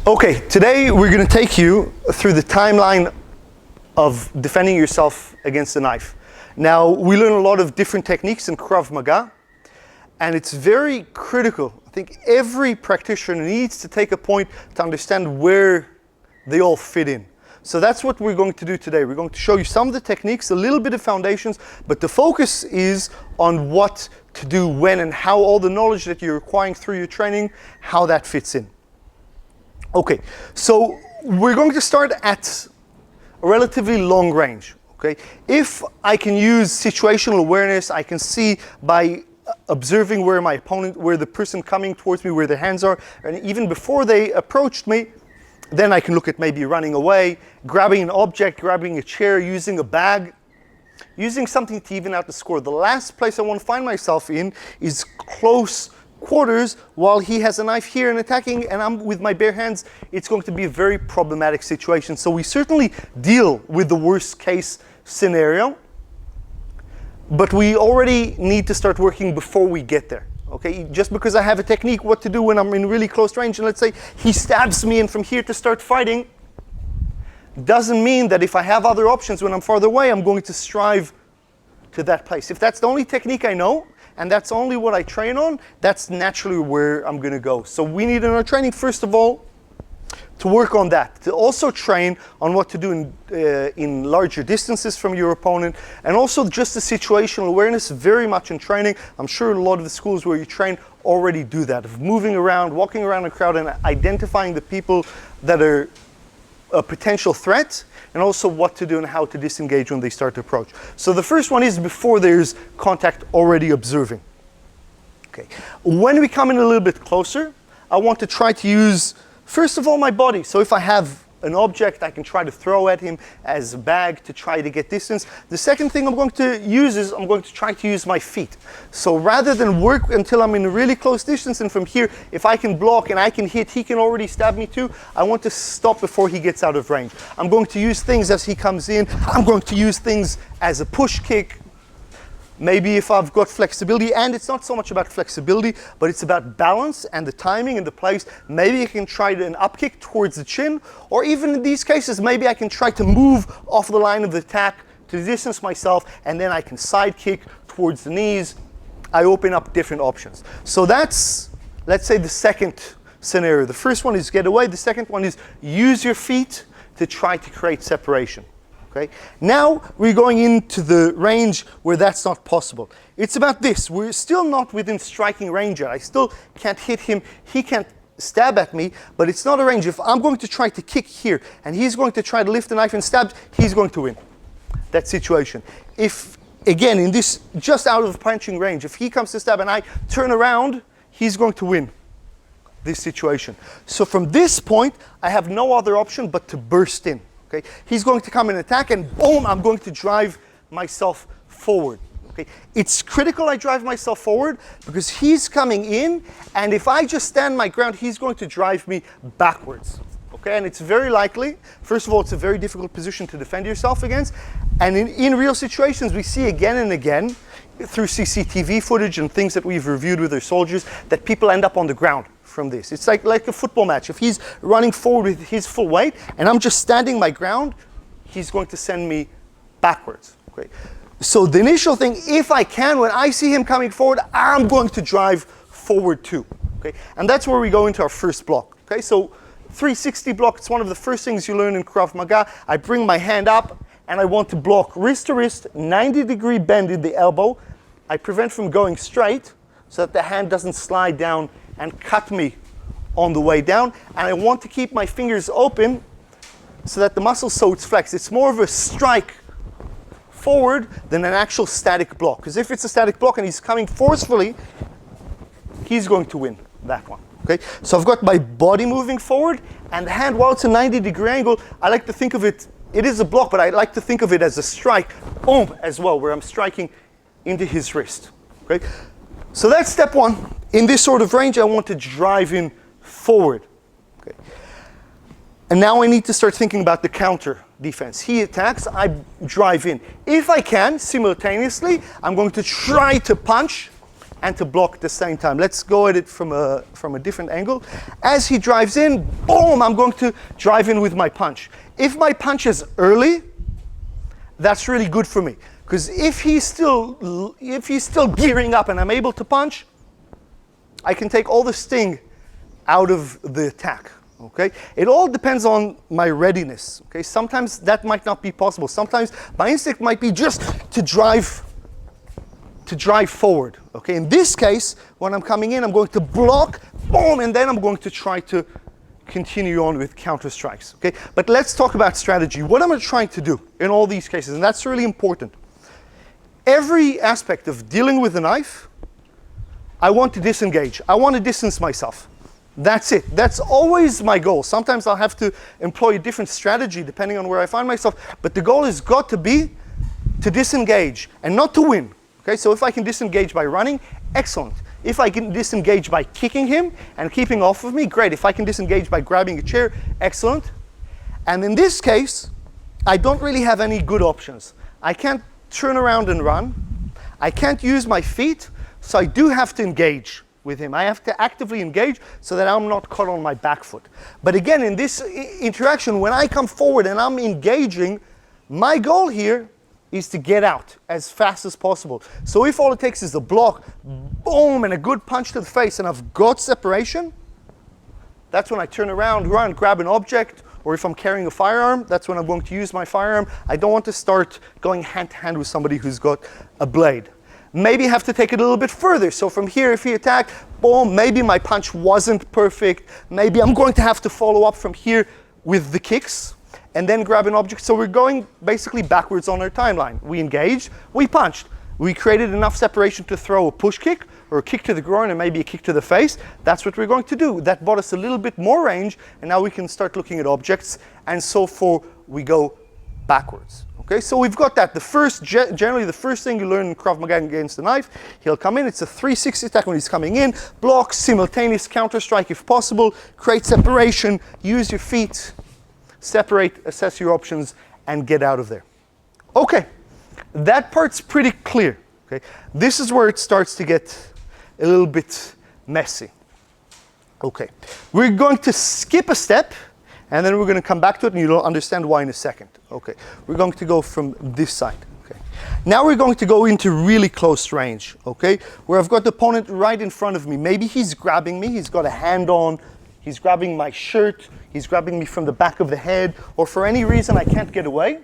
Okay, today we're going to take you through the timeline of defending yourself against a knife. Now, we learn a lot of different techniques in Krav Maga, and it's very critical. I think every practitioner needs to take a point to understand where they all fit in. So that's what we're going to do today. We're going to show you some of the techniques, a little bit of foundations, but the focus is on what to do when and how all the knowledge that you're acquiring through your training, how that fits in. Okay, so we're going to start at a relatively long range. Okay, if I can use situational awareness, I can see by observing where my opponent, where the person coming towards me, where their hands are, and even before they approached me, then I can look at maybe running away, grabbing an object, grabbing a chair, using a bag, using something to even out the score. The last place I want to find myself in is close quarters while he has a knife here and attacking, and I'm with my bare hands. It's going to be a very problematic situation. So we certainly deal with the worst case scenario, but we already need to start working before we get there. Okay, just because I have a technique what to do when I'm in really close range, and let's say he stabs me and from here to start fighting, doesn't mean that if I have other options when I'm farther away, I'm going to strive to that place. If that's the only technique I know, and that's only what I train on, that's naturally where I'm going to go. So we need in our training, first of all, to work on that, to also train on what to do in larger distances from your opponent, and also just the situational awareness, very much in training. I'm sure a lot of the schools where you train already do that, of moving around, walking around a crowd and identifying the people that are a potential threat, and also what to do and how to disengage when they start to approach. So the first one is before there's contact, already observing. Okay. When we come in a little bit closer, I want to try to use, first of all, my body. So if I have an object, I can try to throw at him as a bag to try to get distance. The second thing I'm going to use is I'm going to try to use my feet. So rather than work until I'm in a really close distance, and from here, if I can block and I can hit, he can already stab me too, I want to stop before he gets out of range. I'm going to use things as he comes in. I'm going to use things as a push kick. Maybe if I've got flexibility, and it's not so much about flexibility, but it's about balance and the timing and the place. Maybe I can try an up kick towards the chin, or even in these cases, maybe I can try to move off the line of the attack to distance myself, and then I can side kick towards the knees. I open up different options. So that's, let's say, the second scenario. The first one is get away. The second one is use your feet to try to create separation. Okay. Now we're going into the range where that's not possible. It's about this. We're still not within striking range yet. I still can't hit him. He can't stab at me, but it's not a range. If I'm going to try to kick here and he's going to try to lift the knife and stab, he's going to win that situation. If, again, in this just out of punching range, if he comes to stab and I turn around, he's going to win this situation. So from this point, I have no other option but to burst in. Okay. He's going to come and attack, and boom, I'm going to drive myself forward. Okay. It's critical I drive myself forward because he's coming in, and if I just stand my ground, he's going to drive me backwards. Okay. And it's very likely, first of all, it's a very difficult position to defend yourself against, and in real situations, we see again and again through CCTV footage and things that we've reviewed with our soldiers that people end up on the ground from this. It's like a football match. If he's running forward with his full weight and I'm just standing my ground, he's going to send me backwards. Okay. So the initial thing, if I can, when I see him coming forward, I'm going to drive forward too. Okay. And that's where we go into our first block. Okay. So 360 block, it's one of the first things you learn in Krav Maga. I bring my hand up and I want to block wrist to wrist, 90-degree bend in the elbow. I prevent from going straight so that the hand doesn't slide down and cut me on the way down. And I want to keep my fingers open so that the muscle, so it's flexed. It's more of a strike forward than an actual static block. Because if it's a static block and he's coming forcefully, he's going to win that one. Okay? So I've got my body moving forward, and the hand, while it's a 90-degree angle, I like to think of it, it is a block, but I like to think of it as a strike, boom, as well, where I'm striking into his wrist. Okay? So that's step one. In this sort of range, I want to drive in forward. Okay. And now I need to start thinking about the counter defense. He attacks, I drive in. If I can, simultaneously, I'm going to try to punch and to block at the same time. Let's go at it from a different angle. As he drives in, boom, I'm going to drive in with my punch. If my punch is early, that's really good for me. Because if he's still gearing up and I'm able to punch, I can take all the sting out of the attack. Okay? It all depends on my readiness. Okay? Sometimes that might not be possible. Sometimes my instinct might be just to drive forward. Okay? In this case, when I'm coming in, I'm going to block, boom, and then I'm going to try to continue on with counter strikes. Okay? But let's talk about strategy. What am I trying to do in all these cases? And that's really important. Every aspect of dealing with a knife, I want to disengage. I want to distance myself. That's it. That's always my goal. Sometimes I'll have to employ a different strategy depending on where I find myself, but the goal has got to be to disengage and not to win. Okay, so if I can disengage by running, excellent. If I can disengage by kicking him and keeping off of me, great. If I can disengage by grabbing a chair, excellent. And in this case, I don't really have any good options. I can't turn around and run. I can't use my feet, so I do have to engage with him. I have to actively engage so that I'm not caught on my back foot. But again, in this interaction, when I come forward and I'm engaging, my goal here is to get out as fast as possible. So if all it takes is a block, boom, and a good punch to the face, and I've got separation, that's when I turn around, run, grab an object, or if I'm carrying a firearm, that's when I'm going to use my firearm. I don't want to start going hand to hand with somebody who's got a blade. Maybe have to take it a little bit further. So from here, if he attacked, boom, maybe my punch wasn't perfect. Maybe I'm going to have to follow up from here with the kicks and then grab an object. So we're going basically backwards on our timeline. We engaged, we punched. We created enough separation to throw a push kick or a kick to the groin and maybe a kick to the face. That's what we're going to do. That bought us a little bit more range, and now we can start looking at objects, and so forth we go backwards. Okay, so we've got that. Generally the first thing you learn in Krav Maga against the knife, he'll come in, it's a 360 attack when he's coming in, block, simultaneous counter strike if possible, create separation, use your feet, separate, assess your options, and get out of there. Okay, that part's pretty clear. Okay, this is where it starts to get a little bit messy. Okay, we're going to skip a step, and then we're going to come back to it, and you'll understand why in a second. Okay, we're going to go from this side. Okay, now we're going to go into really close range. Okay, where I've got the opponent right in front of me. Maybe he's grabbing me. He's got a hand on. He's grabbing my shirt. He's grabbing me from the back of the head, or for any reason I can't get away.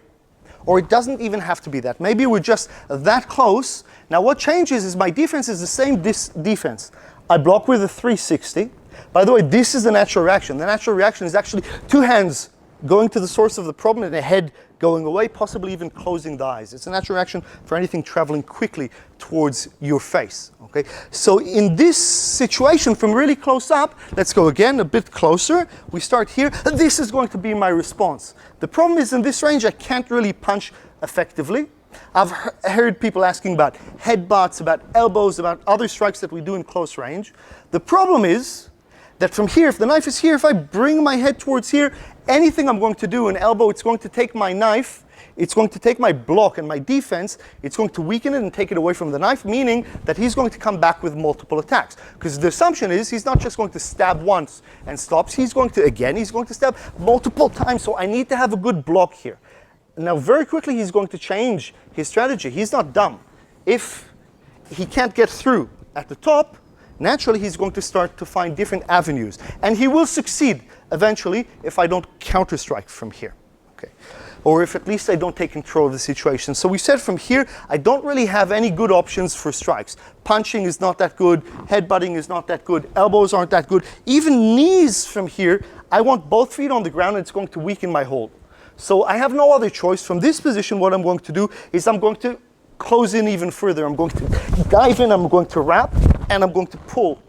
Or it doesn't even have to be that. Maybe we're just that close. Now what changes is my defense is the same defense. I block with a 360. By the way, this is the natural reaction. The natural reaction is actually two hands going to the source of the problem and the head going away, possibly even closing the eyes. It's a natural reaction for anything traveling quickly towards your face. Okay? So in this situation, from really close up, let's go again a bit closer. We start here. This is going to be my response. The problem is in this range, I can't really punch effectively. I've heard people asking about headbutts, about elbows, about other strikes that we do in close range. The problem is that from here, if the knife is here, if I bring my head towards here, anything I'm going to do, an elbow, it's going to take my knife, it's going to take my block and my defense, it's going to weaken it and take it away from the knife, meaning that he's going to come back with multiple attacks. Because the assumption is he's not just going to stab once and stops, he's going to stab multiple times, so I need to have a good block here. Now very quickly he's going to change his strategy. He's not dumb. If he can't get through at the top, naturally he's going to start to find different avenues. And he will succeed eventually if I don't counter-strike from here. Okay. Or if at least I don't take control of the situation. So we said from here, I don't really have any good options for strikes. Punching is not that good, headbutting is not that good, elbows aren't that good. Even knees from here, I want both feet on the ground and it's going to weaken my hold. So I have no other choice. From this position, what I'm going to do is I'm going to close in even further. I'm going to dive in, I'm going to wrap, and I'm going to pull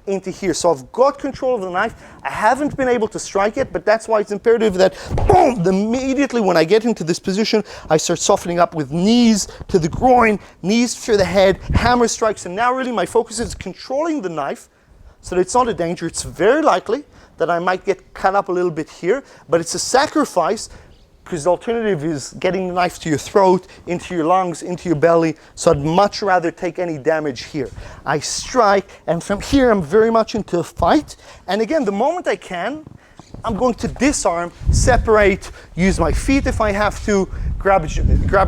into here. So I've got control of the knife. I haven't been able to strike it, but that's why it's imperative that, boom, immediately when I get into this position, I start softening up with knees to the groin, knees to the head, hammer strikes, and now really my focus is controlling the knife so that it's not a danger. It's very likely that I might get cut up a little bit here, but it's a sacrifice because the alternative is getting the knife to your throat, into your lungs, into your belly. So I'd much rather take any damage here. I strike, and from here I'm very much into a fight. And again, the moment I can, I'm going to disarm, separate, use my feet if I have to, grab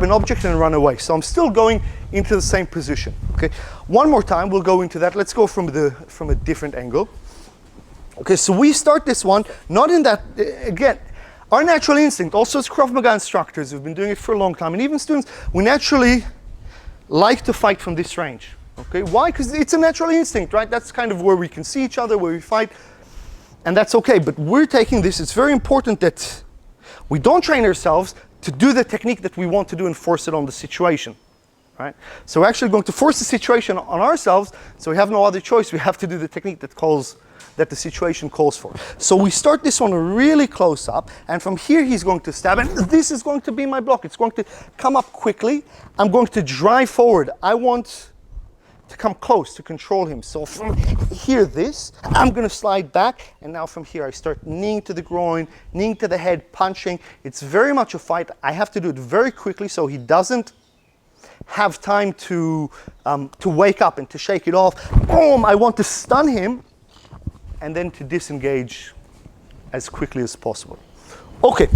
an object and run away. So I'm still going into the same position. Okay, one more time, we'll go into that. Let's go from a different angle. Okay, so we start this one, not in that, again, our natural instinct, also as Krav Maga instructors, we've been doing it for a long time, and even students, we naturally like to fight from this range. Okay, why? Because it's a natural instinct, right? That's kind of where we can see each other, where we fight, and that's okay. But we're taking this, it's very important that we don't train ourselves to do the technique that we want to do and force it on the situation, right? So we're actually going to force the situation on ourselves, so we have no other choice. We have to do the technique that the situation calls for. So we start this one really close up, and from here he's going to stab, and this is going to be my block. It's going to come up quickly. I'm going to drive forward. I want to come close to control him. So from here, I'm going to slide back, and now from here I start kneeing to the groin, kneeing to the head, punching. It's very much a fight. I have to do it very quickly so he doesn't have time to wake up and to shake it off. Boom! I want to stun him, and then to disengage as quickly as possible. Okay,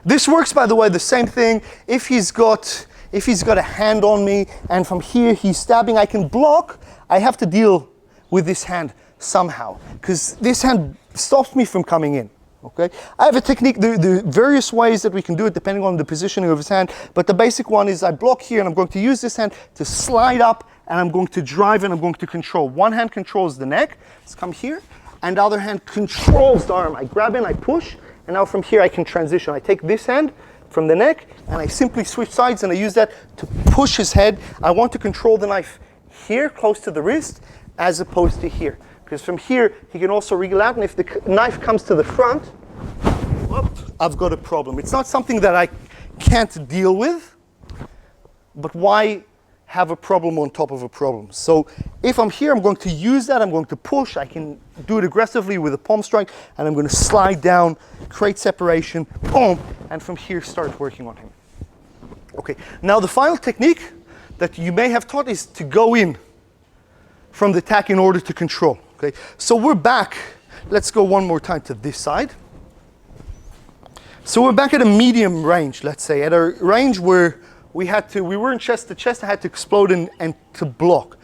this works, by the way, the same thing. If he's got a hand on me and from here he's stabbing, I can block. I have to deal with this hand somehow, because this hand stops me from coming in. Okay, I have a technique, there are various ways that we can do it depending on the positioning of his hand, but the basic one is I block here and I'm going to use this hand to slide up, and I'm going to drive and I'm going to control. One hand controls the neck, let's come here, and the other hand controls the arm. I grab in, I push, and now from here I can transition. I take this hand from the neck and I simply switch sides, and I use that to push his head. I want to control the knife here close to the wrist as opposed to here, because from here he can also wriggle out, and if the knife comes to the front, whoop, I've got a problem. It's not something that I can't deal with, but why have a problem on top of a problem? So if I'm here, I'm going to use that, I'm going to push, I can do it aggressively with a palm strike, and I'm going to slide down, create separation, boom, and from here start working on him. Okay, now the final technique that you may have taught is to go in from the attack in order to control. Okay, so we're back, let's go one more time to this side. So we're back at a medium range, let's say, at a range where we were in chest to chest, I had to explode and to block.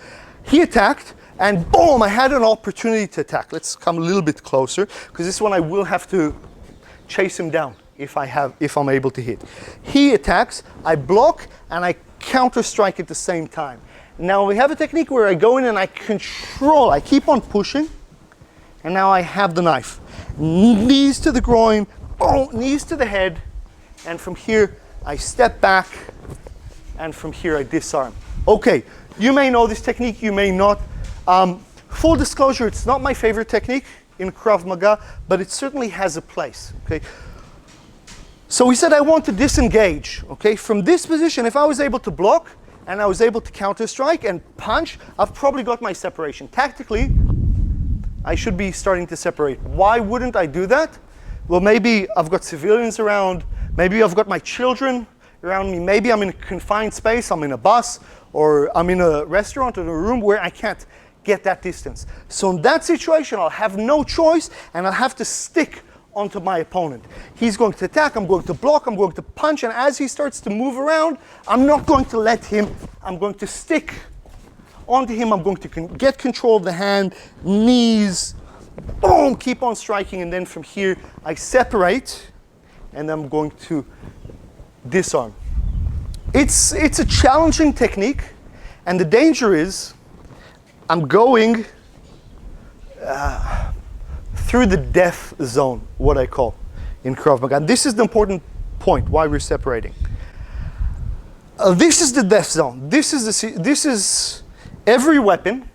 He attacked, and boom, I had an opportunity to attack. Let's come a little bit closer, because this one I will have to chase him down if I'm able to hit. He attacks, I block, and I counter strike at the same time. Now we have a technique where I go in and I control, I keep on pushing, and now I have the knife. Knees to the groin, boom, knees to the head, and from here I step back, and from here I disarm. Okay, you may know this technique, you may not. Full disclosure, it's not my favorite technique in Krav Maga, but it certainly has a place, okay? So we said I want to disengage, okay? From this position, if I was able to block, and I was able to counter strike and punch, I've probably got my separation. Tactically, I should be starting to separate. Why wouldn't I do that? Well, maybe I've got civilians around, maybe I've got my children around me, maybe I'm in a confined space, I'm in a bus, or I'm in a restaurant or a room where I can't get that distance. So in that situation, I'll have no choice, and I'll have to stick onto my opponent. He's going to attack, I'm going to block, I'm going to punch, and as he starts to move around, I'm not going to let him, I'm going to stick onto him, I'm going to get control of the hand, knees, boom, keep on striking, and then from here, I separate, and I'm going to disarm. It's a challenging technique, and the danger is I'm going through the death zone, what I call in Krav Maga. And this is the important point why we're separating. This is the death zone. This is every weapon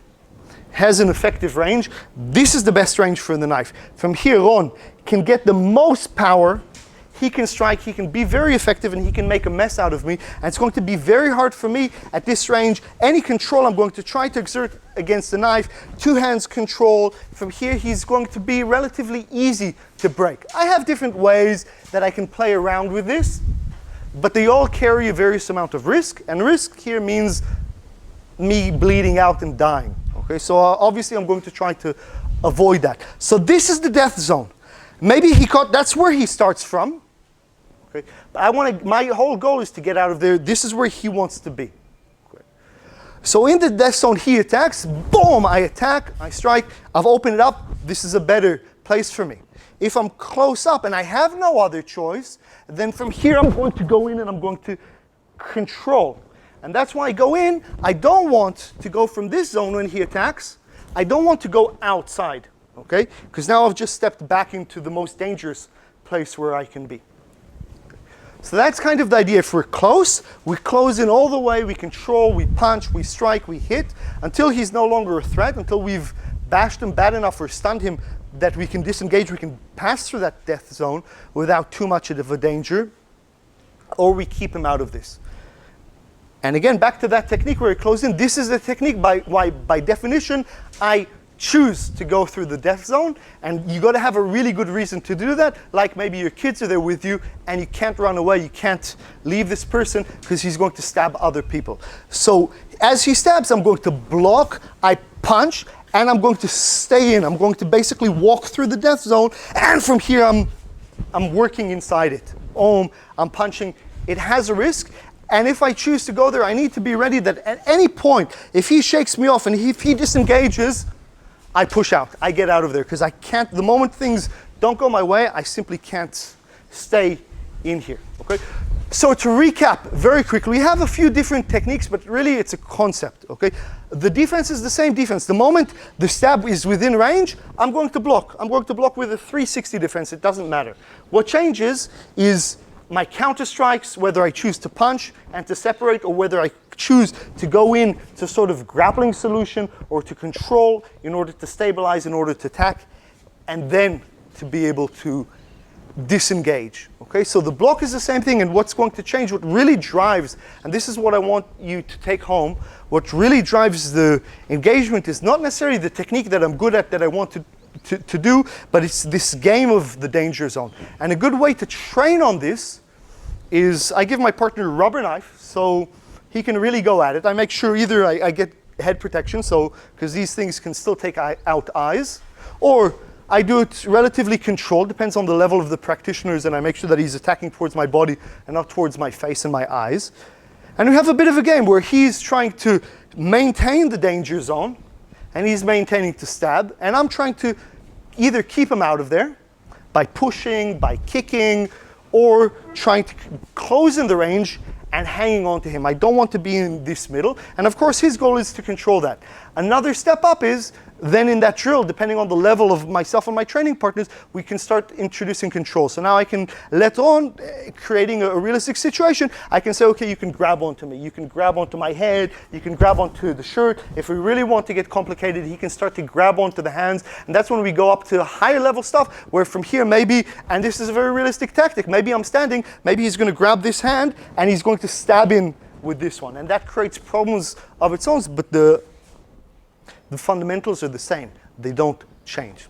has an effective range. This is the best range for the knife. From here on, can get the most power. He can strike, he can be very effective, and he can make a mess out of me. And it's going to be very hard for me at this range. Any control I'm going to try to exert against the knife, two hands control. From here, he's going to be relatively easy to break. I have different ways that I can play around with this, but they all carry a various amount of risk, and risk here means me bleeding out and dying. Okay, so obviously I'm going to try to avoid that. So this is the death zone. Maybe that's where he starts from. Okay, but my whole goal is to get out of there. This is where he wants to be. Okay. So in the death zone, he attacks. Boom! I attack. I strike. I've opened it up. This is a better place for me. If I'm close up and I have no other choice, then from here I'm going to go in and I'm going to control. And that's why I go in. I don't want to go from this zone when he attacks. I don't want to go outside, okay? Because now I've just stepped back into the most dangerous place where I can be. So that's kind of the idea. If we're close, we close in all the way, we control, we punch, we strike, we hit, until he's no longer a threat, until we've bashed him bad enough or stunned him that we can disengage, we can pass through that death zone without too much of a danger, or we keep him out of this. And again, back to that technique where I close in. This is the technique by definition, I choose to go through the death zone, and you got to have a really good reason to do that, like maybe your kids are there with you and you can't run away, you can't leave this person because he's going to stab other people. So as he stabs, I'm going to block, I punch, and I'm going to stay in. I'm going to basically walk through the death zone, and from here I'm working inside it. I'm punching. It has a risk. And if I choose to go there, I need to be ready that at any point, if he shakes me off and if he disengages, I push out. I get out of there because I can't, the moment things don't go my way, I simply can't stay in here, okay? So to recap very quickly, we have a few different techniques, but really it's a concept, okay? The defense is the same defense. The moment the stab is within range, I'm going to block. I'm going to block with a 360 defense. It doesn't matter. What changes is my counter strikes, whether I choose to punch and to separate, or whether I choose to go in to sort of grappling solution or to control in order to stabilize, in order to attack, and then to be able to disengage. Okay, so the block is the same thing, and what's going to change, what really drives, and this is what I want you to take home, what really drives the engagement is not necessarily the technique that I'm good at, that I want to do, but it's this game of the danger zone. And a good way to train on this is I give my partner a rubber knife so he can really go at it. I make sure either I get head protection, so because these things can still take out eyes, or I do it relatively controlled, depends on the level of the practitioners, and I make sure that he's attacking towards my body and not towards my face and my eyes. And we have a bit of a game where he's trying to maintain the danger zone, and he's maintaining to stab, and I'm trying to either keep him out of there by pushing, by kicking, or trying to close in the range and hanging on to him. I don't want to be in this middle, and of course his goal is to control that. Another step up is then in that drill, depending on the level of myself and my training partners, we can start introducing control. So now I can let on, creating a realistic situation. I can say, okay, you can grab onto me. You can grab onto my head. You can grab onto the shirt. If we really want to get complicated, he can start to grab onto the hands. And that's when we go up to higher level stuff, where from here maybe, and this is a very realistic tactic, maybe I'm standing, maybe he's going to grab this hand and he's going to stab in with this one. And that creates problems of its own, but the fundamentals are the same. They don't change.